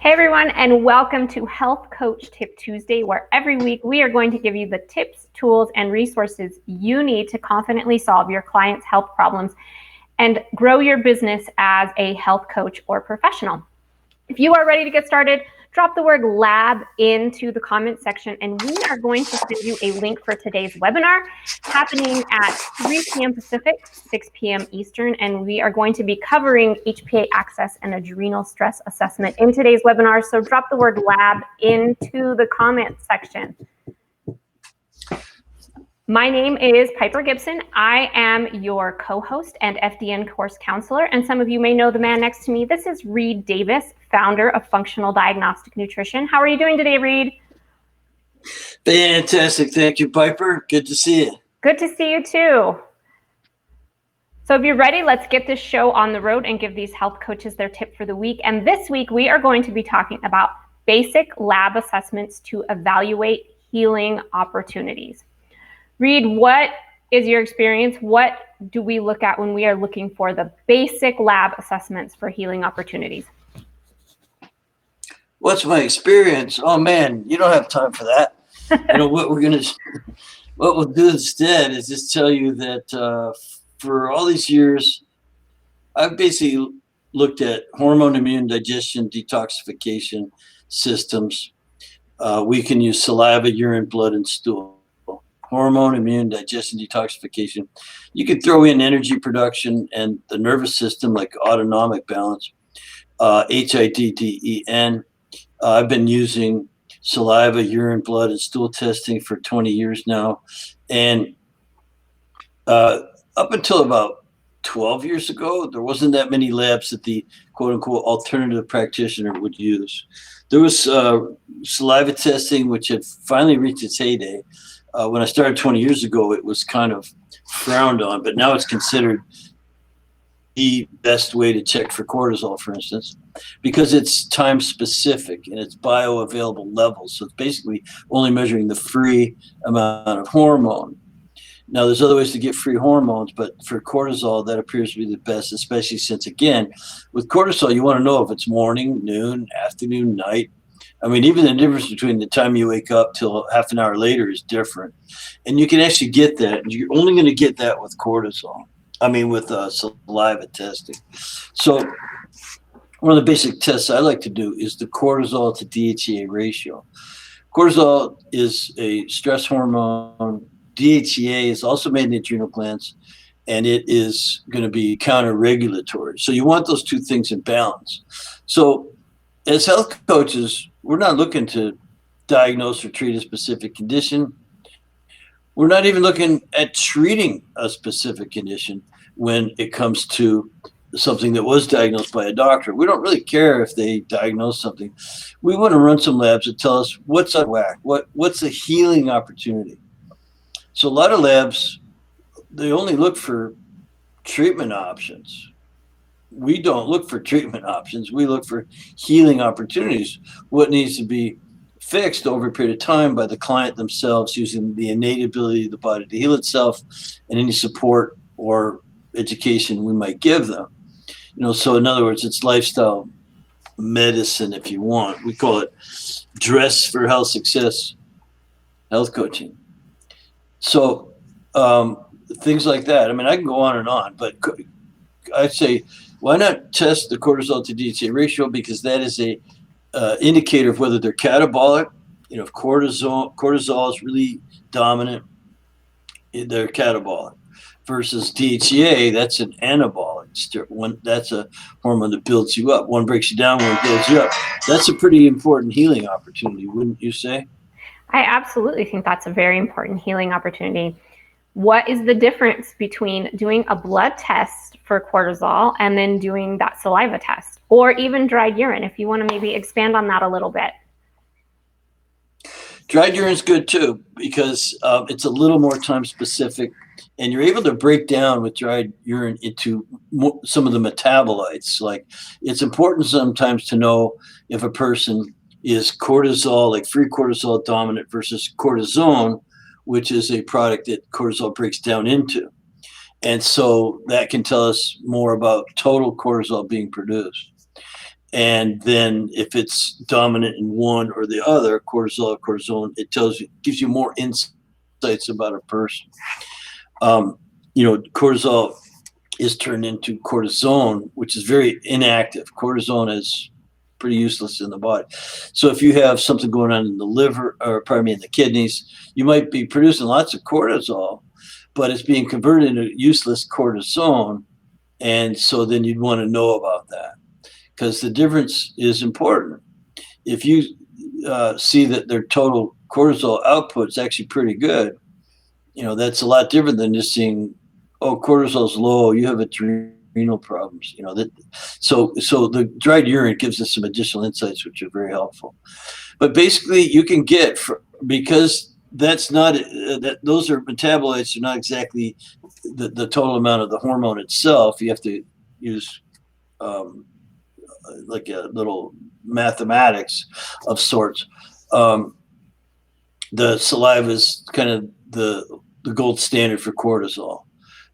Hey everyone, and welcome to Health Coach Tip Tuesday, where every week we are going to give you the tips, tools, and resources you need to confidently solve your clients' health problems and grow your business as a health coach or professional. If you are ready to get started, drop the word lab into the comment section, and we are going to send you a link for today's webinar happening at 3 p.m. Pacific, 6 p.m. Eastern, and we are going to be covering HPA access and adrenal stress assessment in today's webinar. So drop the word lab into the comment section. My name is Piper Gibson. I am your co-host and FDN course counselor, and some of you may know the man next to me. This is Reed Davis, founder of Functional Diagnostic Nutrition. How are you doing today, Reed? Fantastic. Thank you, Piper. Good to see you. Good to see you too. So if you're ready, let's get this show on the road and give these health coaches their tip for the week. And this week, we are going to be talking about basic lab assessments to evaluate healing opportunities. Reed, what is your experience? What do we look at when we are looking for the basic lab assessments for healing opportunities? What's my experience? Oh man, you don't have time for that. What we'll do instead is just tell you that for all these years, I've basically looked at hormone, immune, digestion, detoxification systems. We can use saliva, urine, blood, and stool. Hormone, immune, digestion, detoxification. You could throw in energy production and the nervous system, like autonomic balance, HIDDEN. I've been using saliva, urine, blood, and stool testing for 20 years now. And up until about 12 years ago, there wasn't that many labs that the quote-unquote alternative practitioner would use. There was saliva testing, which had finally reached its heyday. When I started 20 years ago, it was kind of frowned on, but now it's considered the best way to check for cortisol, for instance, because it's time specific and it's bioavailable levels. So it's basically only measuring the free amount of hormone. Now, there's other ways to get free hormones, but for cortisol, that appears to be the best, especially since, again, with cortisol, you want to know if it's morning, noon, afternoon, night. I mean, even the difference between the time you wake up till half an hour later is different. And you can actually get that. You're only going to get that with cortisol. I mean, with saliva testing. So one of the basic tests I like to do is the cortisol to DHEA ratio. Cortisol is a stress hormone. DHEA is also made in the adrenal glands, and it is going to be counter-regulatory. So you want those two things in balance. So as health coaches, we're not looking to diagnose or treat a specific condition. We're not even looking at treating a specific condition when it comes to something that was diagnosed by a doctor. We don't really care if they diagnose something. We want to run some labs that tell us what's out of whack, what's a healing opportunity. So a lot of labs, they only look for treatment options. We don't look for treatment options. We look for healing opportunities. What needs to be fixed over a period of time by the client themselves using the innate ability of the body to heal itself and any support or education we might give them. So in other words, it's lifestyle medicine, if you want. We call it dress for health success health coaching. So things like that. I mean, I can go on, but I'd say, why not test the cortisol to DHEA ratio? Because that is a indicator of whether they're catabolic. If cortisol is really dominant, they're catabolic. Versus DHEA, that's an anabolic. That's a hormone that builds you up. One breaks you down, one builds you up. That's a pretty important healing opportunity, wouldn't you say? I absolutely think that's a very important healing opportunity. What is the difference between doing a blood test for cortisol and then doing that saliva test, or even dried urine, if you want to maybe expand on that a little bit? Dried urine is good too, because it's a little more time specific, and you're able to break down with dried urine into some of the metabolites. Like, it's important sometimes to know if a person is cortisol, like free cortisol dominant, versus cortisone, which is a product that cortisol breaks down into. And so that can tell us more about total cortisol being produced. And then if it's dominant in one or the other, cortisol or cortisone, it gives you more insights about a person. Cortisol is turned into cortisone, which is very inactive. Cortisone is pretty useless in the body. So if you have something going on in the liver, or in the kidneys, you might be producing lots of cortisol, but it's being converted into useless cortisone. And so then you'd want to know about that, because the difference is important. If you see that their total cortisol output is actually pretty good, that's a lot different than just seeing, oh, cortisol's low, you have adrenal problems. So the dried urine gives us some additional insights, which are very helpful. But basically, you can get, because that's not those are metabolites, are not exactly the total amount of the hormone itself. You have to use like a little mathematics of sorts. The saliva is kind of the gold standard for cortisol,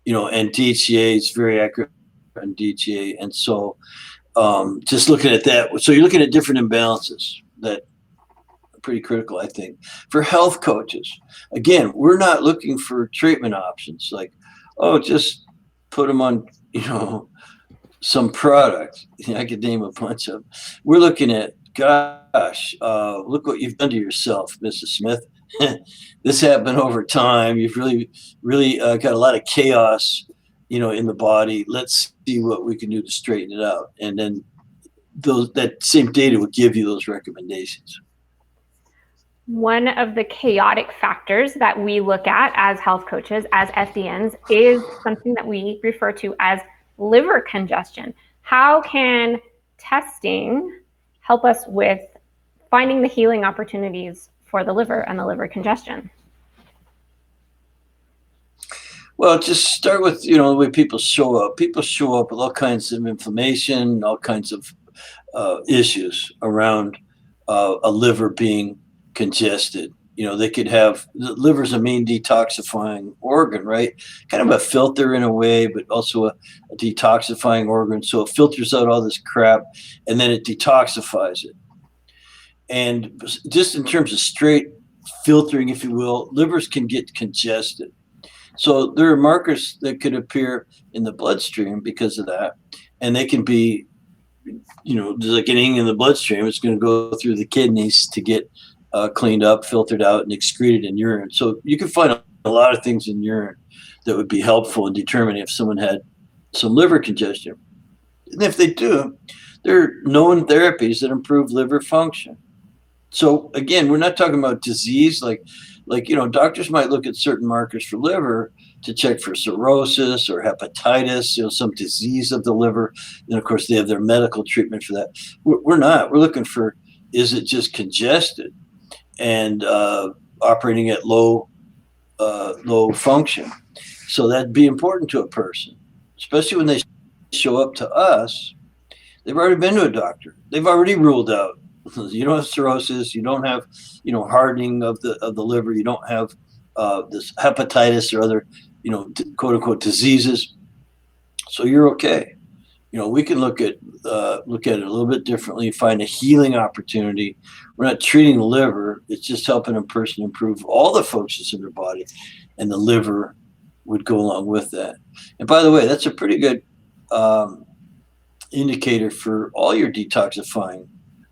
and DHEA is very accurate on DHEA. And so just looking at that, so you're looking at different imbalances that are pretty critical, I think. For health coaches, again, we're not looking for treatment options like, oh, just put them on, some product. I could name a bunch of them. We're looking at, gosh, look what you've done to yourself, Mrs. Smith. This happened over time. You've really got a lot of chaos, in the body. Let's see what we can do to straighten it out. And then that same data will give you those recommendations. One of the chaotic factors that we look at as health coaches, as FDNs, is something that we refer to as liver congestion. How can testing help us with finding the healing opportunities for the liver and the liver congestion? Well, just start with, the way people show up. People show up with all kinds of inflammation, all kinds of issues around a liver being congested. They could have, the liver's a main detoxifying organ, right? Kind of a filter in a way, but also a detoxifying organ. So it filters out all this crap and then it detoxifies it. And just in terms of straight filtering, if you will, livers can get congested. So there are markers that could appear in the bloodstream because of that. And they can be, just like anything in the bloodstream, it's going to go through the kidneys to get cleaned up, filtered out, and excreted in urine. So you can find a lot of things in urine that would be helpful in determining if someone had some liver congestion. And if they do, there are known therapies that improve liver function. So again, we're not talking about disease like doctors might look at certain markers for liver to check for cirrhosis or hepatitis, some disease of the liver. And of course, they have their medical treatment for that. We're not. We're looking for, is it just congested and operating at low function? So that'd be important to a person, especially when they show up to us. They've already been to a doctor. They've already ruled out, you don't have cirrhosis, you don't have, hardening of the liver, you don't have this hepatitis or other, quote unquote diseases. So you're okay. We can look at it a little bit differently, find a healing opportunity. We're not treating the liver; it's just helping a person improve all the functions in their body, and the liver would go along with that. And by the way, that's a pretty good indicator for all your detoxifying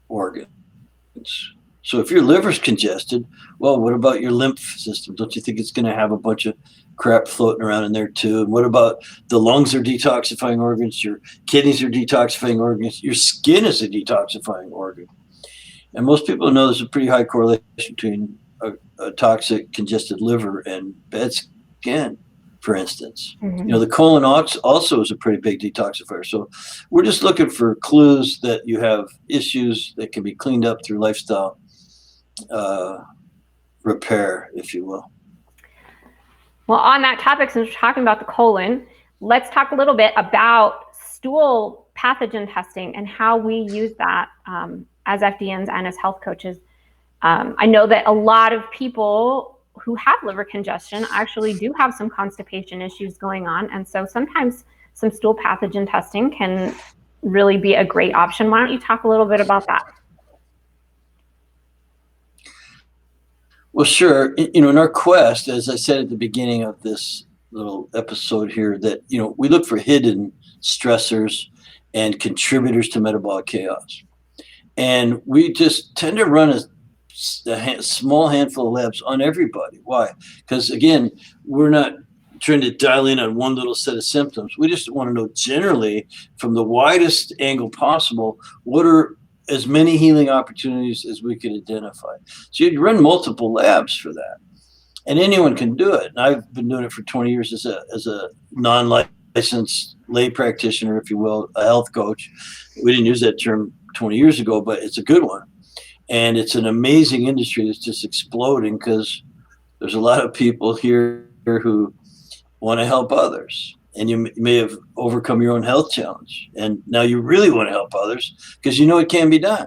organs. So if your liver's congested, well, what about your lymph system? Don't you think it's going to have a bunch of crap floating around in there too? And what about the lungs are detoxifying organs, your kidneys are detoxifying organs, your skin is a detoxifying organ. And most people know there's a pretty high correlation between a toxic congested liver and bad skin, for instance. Mm-hmm. The colon also is a pretty big detoxifier. So we're just looking for clues that you have issues that can be cleaned up through lifestyle repair, if you will. Well, on that topic, since we're talking about the colon, let's talk a little bit about stool pathogen testing and how we use that as FDNs and as health coaches. I know that a lot of people who have liver congestion actually do have some constipation issues going on. And so sometimes some stool pathogen testing can really be a great option. Why don't you talk a little bit about that? Well, sure. In our quest, as I said at the beginning of this little episode here, that, we look for hidden stressors and contributors to metabolic chaos. And we just tend to run a small handful of labs on everybody. Why? Because, again, we're not trying to dial in on one little set of symptoms. We just want to know generally, from the widest angle possible, what are as many healing opportunities as we could identify. So you'd run multiple labs for that. And anyone can do it. And I've been doing it for 20 years as a non-licensed lay practitioner, if you will, a health coach. We didn't use that term 20 years ago, but it's a good one. And it's an amazing industry that's just exploding because there's a lot of people here who want to help others. And you may have overcome your own health challenge. And now you really want to help others because it can be done.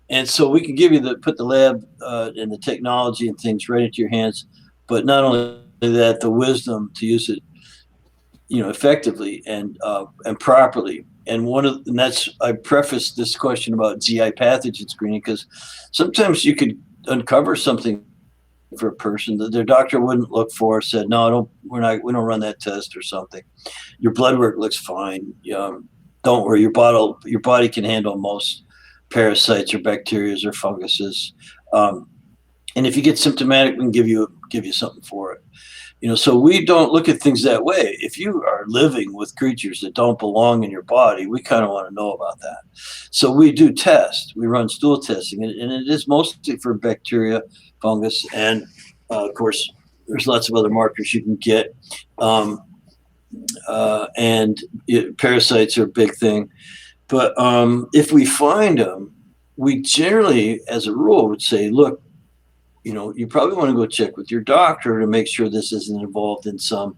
And so we can give you put the lab and the technology and things right into your hands. But not only that, the wisdom to use it, effectively and properly. And I prefaced this question about GI pathogen screening because sometimes you could uncover something for a person that their doctor wouldn't look for, said, no, we don't run that test or something. Your blood work looks fine. Don't worry, your body can handle most parasites or bacteria or funguses. And if you get symptomatic, we can give you something for it. So we don't look at things that way. If you are living with creatures that don't belong in your body, we kind of want to know about that. So we do test. We run stool testing, and it is mostly for bacteria, fungus, and of course, there's lots of other markers you can get. Parasites are a big thing. But if we find them, we generally, as a rule, would say, look, you probably want to go check with your doctor to make sure this isn't involved in some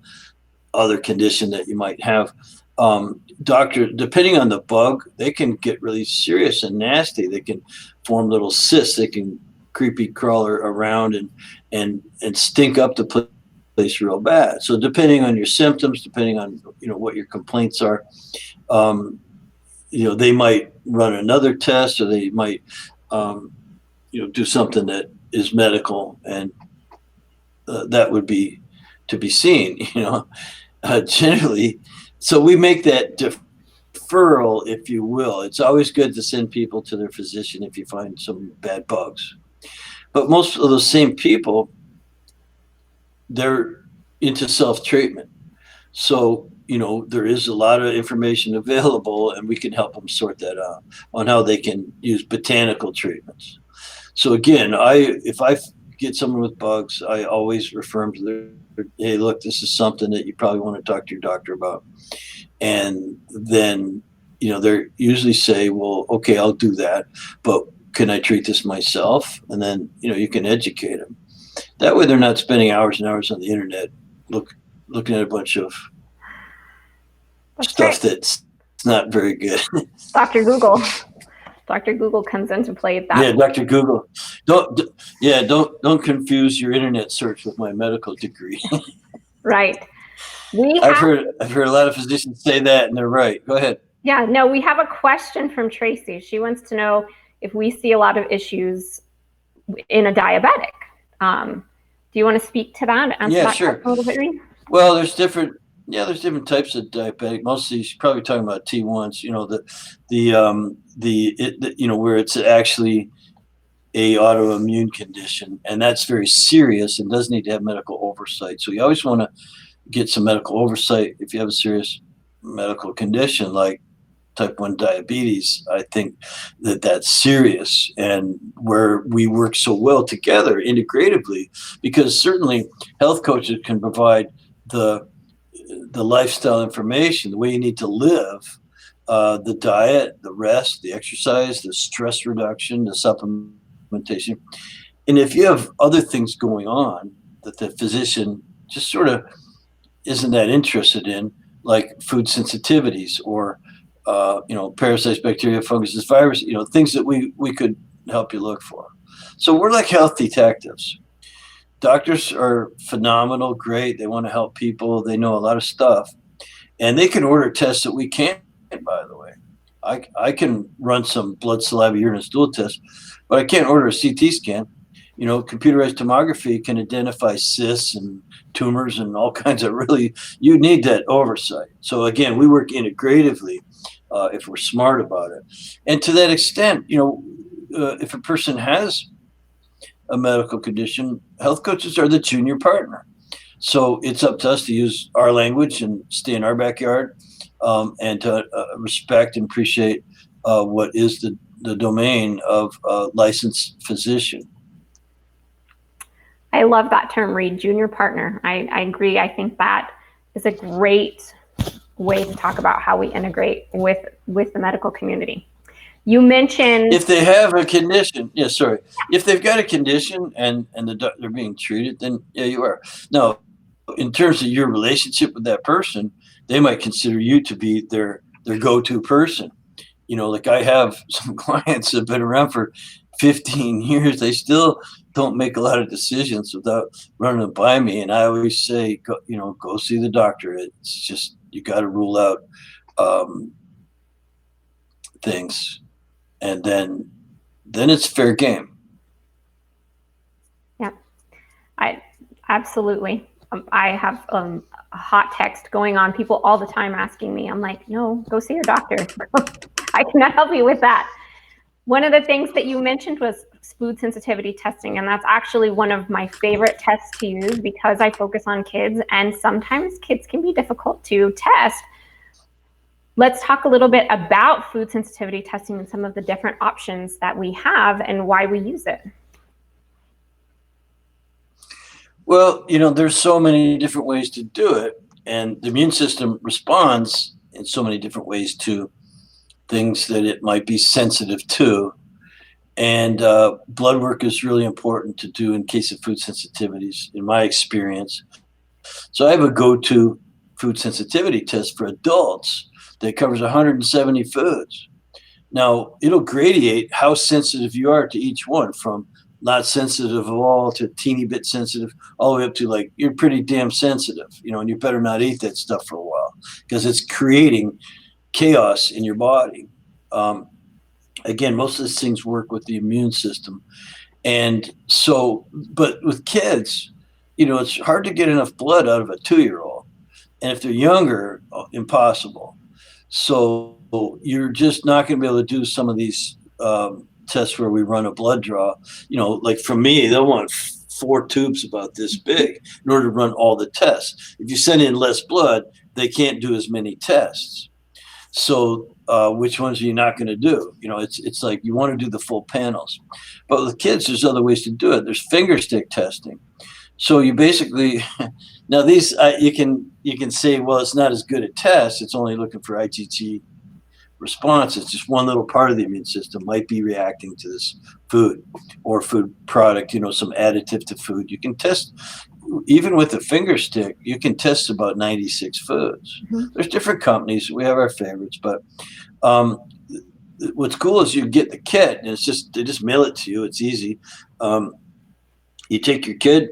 other condition that you might have. Doctor, depending on the bug, they can get really serious and nasty. They can form little cysts. They can creepy crawler around and stink up the place real bad. So depending on your symptoms, depending on what your complaints are, they might run another test, or they might do something that is medical, and that would be to be seen, generally. So we make that deferral, if you will. It's always good to send people to their physician if you find some bad bugs. But most of those same people, they're into self-treatment. So, there is a lot of information available, and we can help them sort that out on how they can use botanical treatments. So again, if I get someone with bugs, I always refer them to hey, look, this is something that you probably want to talk to your doctor about. And then, they usually say, well, okay, I'll do that, but can I treat this myself? And then, you can educate them. That way they're not spending hours and hours on the internet looking at a bunch of stuff that's not very good. Dr. Google. Dr. Google comes into play at that. Yeah, Dr. Google. Don't confuse your internet search with my medical degree. Right. I've heard a lot of physicians say that, and they're right. Go ahead. Yeah, no, we have a question from Tracy. She wants to know if we see a lot of issues in a diabetic. Do you want to speak to that? Yeah, sure. A little bit, Reed? Well, there's different types of diabetic. Mostly, she's probably talking about T1s. Where it's actually a autoimmune condition, and that's very serious and does need to have medical oversight. So you always want to get some medical oversight if you have a serious medical condition like type 1 diabetes. I think that's serious, and where we work so well together integratively, because certainly health coaches can provide the lifestyle information, the way you need to live, the diet, the rest, the exercise, the stress reduction, the supplementation. And if you have other things going on that the physician just sort of isn't that interested in, like food sensitivities or parasites, bacteria, funguses, virus, things that we could help you look for. So we're like health detectives. Doctors are phenomenal, great. They want to help people. They know a lot of stuff, and they can order tests that we can't, by the way. I can run some blood, saliva, urine, and stool tests, but I can't order a CT scan. Computerized tomography can identify cysts and tumors and all kinds of you need that oversight. So again, we work integratively if we're smart about it. And to that extent, if a person has a medical condition, health coaches are the junior partner. So it's up to us to use our language and stay in our backyard, and to respect and appreciate what is the domain of a licensed physician. I love that term, Reed, junior partner. I agree. I think that is a great way to talk about how we integrate with the medical community. You mentioned if they have a condition. If they've got a condition and they're being treated, then yeah, you are. Now, in terms of your relationship with that person, they might consider you to be their go-to person. Like I have some clients that have been around for 15 years. They still don't make a lot of decisions without running them by me. And I always say, go see the doctor. It's just, you got to rule out things, and then it's fair game. Yeah, I absolutely. I have a hot text going on, people all the time asking me. I'm like, no, go see your doctor. I cannot help you with that. One of the things that you mentioned was food sensitivity testing, and that's actually one of my favorite tests to use because I focus on kids, and sometimes kids can be difficult to test. Let's talk a little bit about food sensitivity testing and some of the different options that we have and why we use it. Well, there's so many different ways to do it, and the immune system responds in so many different ways to things that it might be sensitive to. And blood work is really important to do in case of food sensitivities, in my experience. So I have a go-to food sensitivity test for adults that covers 170 foods. Now, it'll gradiate how sensitive you are to each one, from not sensitive at all to teeny bit sensitive, all the way up to like, you're pretty damn sensitive, and you better not eat that stuff for a while because it's creating chaos in your body. Again, most of these things work with the immune system. And so, but with kids, it's hard to get enough blood out of a 2-year-old. And if they're younger, impossible. So you're just not going to be able to do some of these tests where we run a blood draw. Like for me, they'll want 4 tubes about this big in order to run all the tests. If you send in less blood, they can't do as many tests. So which ones are you not going to do? It's like you want to do the full panels. But with kids, there's other ways to do it. There's finger stick testing. So you basically, now these, you can say, well, it's not as good a test. It's only looking for IgG response. It's just one little part of the immune system might be reacting to this food or food product, some additive to food. You can test, even with a finger stick, you can test about 96 foods. Mm-hmm. There's different companies. We have our favorites, but what's cool is you get the kit, and they just mail it to you. It's easy. You take your kid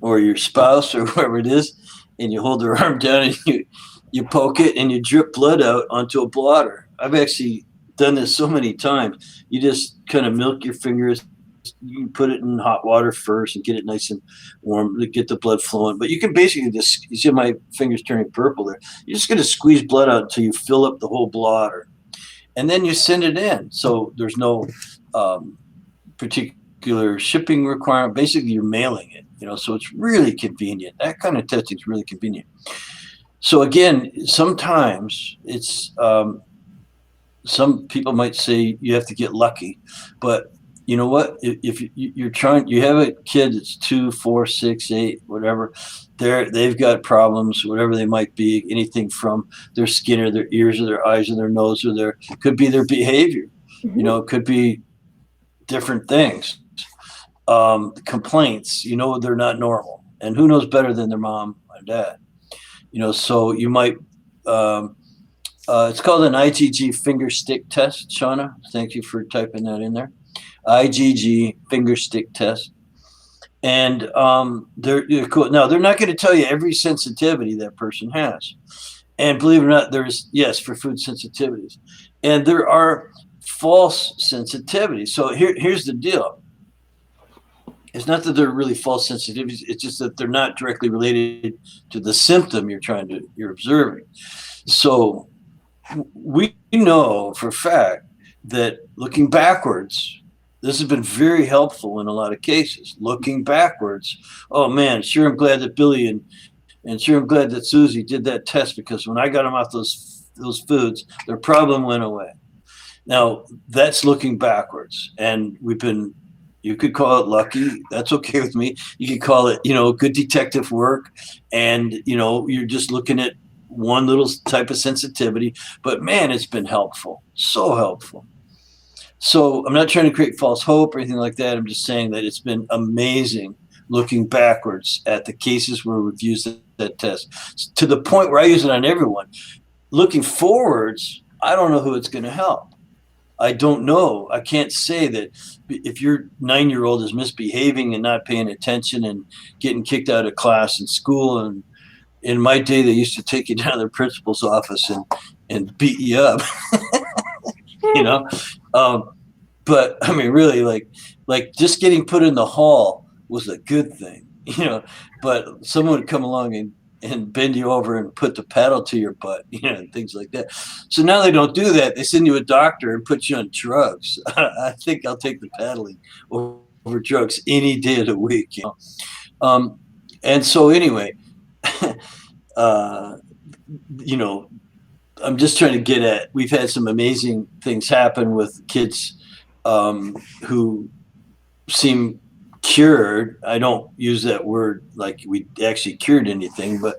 or your spouse or whoever it is, and you hold their arm down and you poke it and you drip blood out onto a blotter. I've actually done this so many times. You just kind of milk your fingers. You can put it in hot water first and get it nice and warm to get the blood flowing. But you can basically just, you see my fingers turning purple there. You're just going to squeeze blood out until you fill up the whole blotter. And then you send it in. So there's no particular shipping requirement. Basically, you're mailing it, so it's really convenient. That kind of testing is really convenient. So again, sometimes it's, some people might say you have to get lucky, but you know what? If you're trying, you have a kid that's 2, 4, 6, 8, whatever, they've got problems, whatever they might be, anything from their skin or their ears or their eyes or their nose or could be their behavior. Mm-hmm. It could be different things. Complaints, they're not normal, and who knows better than their mom and dad. So you might. It's called an IgG finger stick test, Shauna. Thank you for typing that in there. IgG finger stick test. And they're cool. Now, they're not going to tell you every sensitivity that person has. And believe it or not, there's, yes, for food sensitivities. And there are false sensitivities. So here's the deal. It's not that they're really false sensitivities. It's just that they're not directly related to the symptom you're observing. So we know for a fact that looking backwards, this has been very helpful in a lot of cases. Looking backwards, oh man, sure I'm glad that Billy and sure I'm glad that Susie did that test, because when I got them off those foods, their problem went away. Now that's looking backwards, and you could call it lucky. That's okay with me. You could call it, good detective work, and you're just looking at one little type of sensitivity. But man, it's been helpful, so helpful. So I'm not trying to create false hope or anything like that. I'm just saying that it's been amazing looking backwards at the cases where we've used that test, to the point where I use it on everyone. Looking forwards, I don't know who it's going to help. I don't know. I can't say that if your 9-year-old is misbehaving and not paying attention and getting kicked out of class in school. And in my day, they used to take you down to the principal's office and beat you up, but I mean, really, like just getting put in the hall was a good thing, but someone would come along and bend you over and put the paddle to your butt, and things like that. So now they don't do that. They send you a doctor and put you on drugs. I think I'll take the paddling over drugs any day of the week. And so anyway, I'm just trying to get at, we've had some amazing things happen with kids who seem cured. I don't use that word like we actually cured anything, but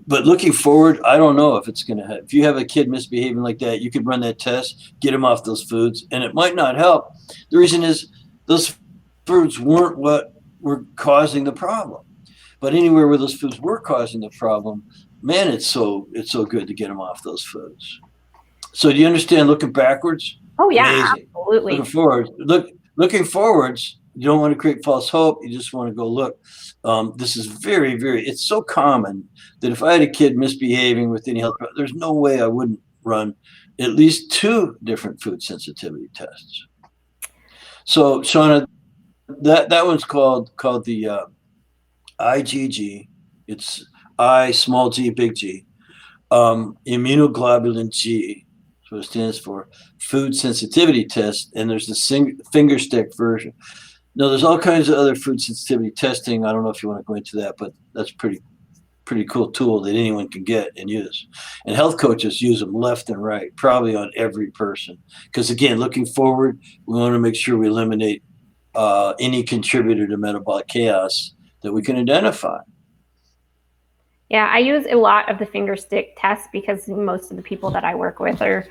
looking forward, I don't know if it's going to help. If you have a kid misbehaving like that, you could run that test, get them off those foods, and it might not help. The reason is those foods weren't what were causing the problem. But anywhere where those foods were causing the problem, man, it's so good to get them off those foods. So do you understand looking backwards? Oh yeah, amazing. Absolutely. Looking forward, looking forwards, you don't want to create false hope. You just want to go look. This is very, very, it's so common that if I had a kid misbehaving with any health problem, there's no way I wouldn't run at least 2 different food sensitivity tests. So Shauna, that one's called the IgG. It's I small g big G. Immunoglobulin G. That's what it stands for. Food sensitivity test. And there's the finger stick version. Now there's all kinds of other food sensitivity testing. I don't know if you want to go into that, but that's pretty cool tool that anyone can get and use. And health coaches use them left and right, probably on every person. Because again, looking forward, we want to make sure we eliminate any contributor to metabolic chaos that we can identify. Yeah, I use a lot of the finger stick test because most of the people that I work with are,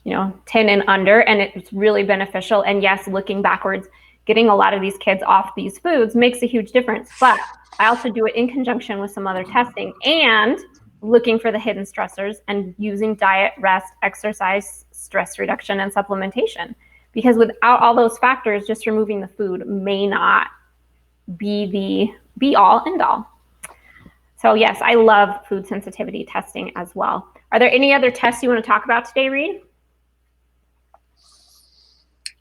10 and under, and it's really beneficial. And yes, looking backwards, getting a lot of these kids off these foods makes a huge difference. But I also do it in conjunction with some other testing and looking for the hidden stressors and using diet, rest, exercise, stress reduction, and supplementation. Because without all those factors, just removing the food may not be the be all end all. So yes, I love food sensitivity testing as well. Are there any other tests you want to talk about today, Reed?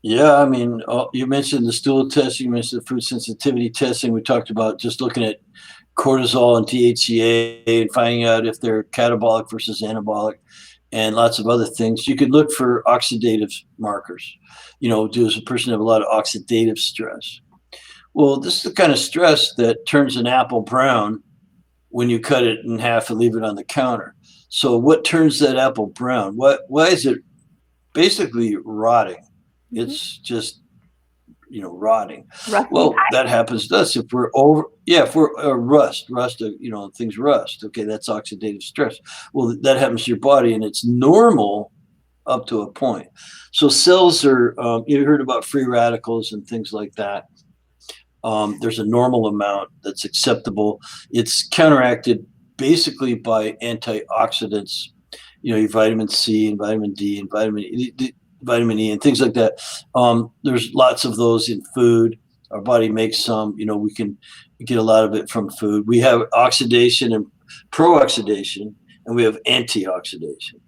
Yeah, I mean, you mentioned the stool testing, you mentioned the food sensitivity testing. We talked about just looking at cortisol and DHEA and finding out if they're catabolic versus anabolic, and lots of other things. You could look for oxidative markers. Does a person have a lot of oxidative stress? Well, this is the kind of stress that turns an apple brown when you cut it in half and leave it on the counter. So what turns that apple brown? Why is it basically rotting? It's just, rotting. Well, that happens to us if we're rust, things rust. Okay, that's oxidative stress. Well, that happens to your body, and it's normal up to a point. So cells are, you heard about free radicals and things like that. There's a normal amount that's acceptable. It's counteracted basically by antioxidants, your vitamin C and vitamin D and vitamin E and things like that. There's lots of those in food. Our body makes some, we can get a lot of it from food. We have oxidation and pro-oxidation, and we have antioxidation.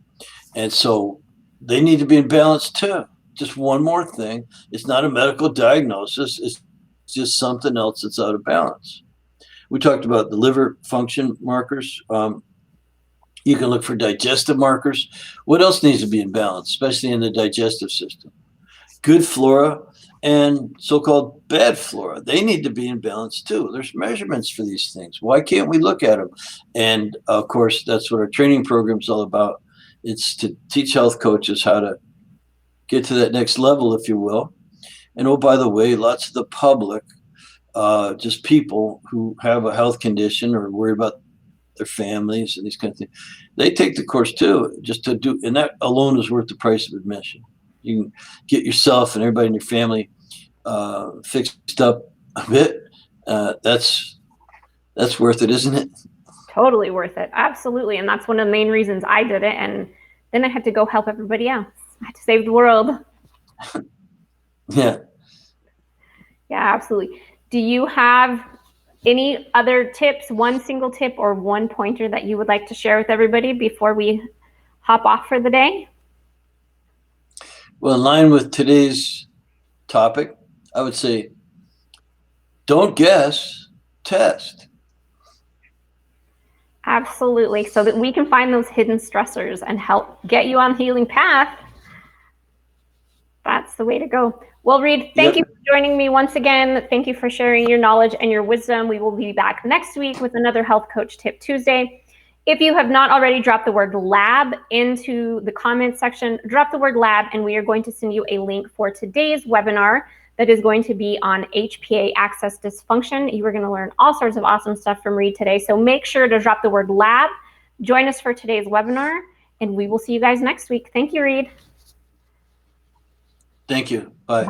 And so they need to be in balance too. Just one more thing. It's not a medical diagnosis. It's just something else that's out of balance. We talked about the liver function markers. You can look for digestive markers. What else needs to be in balance, especially in the digestive system? Good flora and so-called bad flora. They need to be in balance too. There's measurements for these things. Why can't we look at them? And of course, that's what our training program is all about. It's to teach health coaches how to get to that next level, if you will. And oh, by the way, lots of the public, just people who have a health condition or worry about their families and these kind of things, they take the course too, just to do, and that alone is worth the price of admission. You can get yourself and everybody in your family fixed up a bit. That's worth it, isn't it? Totally worth it. Absolutely. And that's one of the main reasons I did it. And then I had to go help everybody else. I had to save the world. Yeah. Yeah, absolutely. Do you have any other tips, one single tip or one pointer that you would like to share with everybody before we hop off for the day? Well, in line with today's topic, I would say, don't guess, test. Absolutely. So that we can find those hidden stressors and help get you on the healing path. That's the way to go. Well, Reed, thank you for joining me once again. Thank you for sharing your knowledge and your wisdom. We will be back next week with another Health Coach Tip Tuesday. If you have not already dropped the word lab into the comments section, drop the word lab and we are going to send you a link for today's webinar that is going to be on HPA access dysfunction. You are going to learn all sorts of awesome stuff from Reed today. So make sure to drop the word lab. Join us for today's webinar and we will see you guys next week. Thank you, Reed. Thank you. Bye.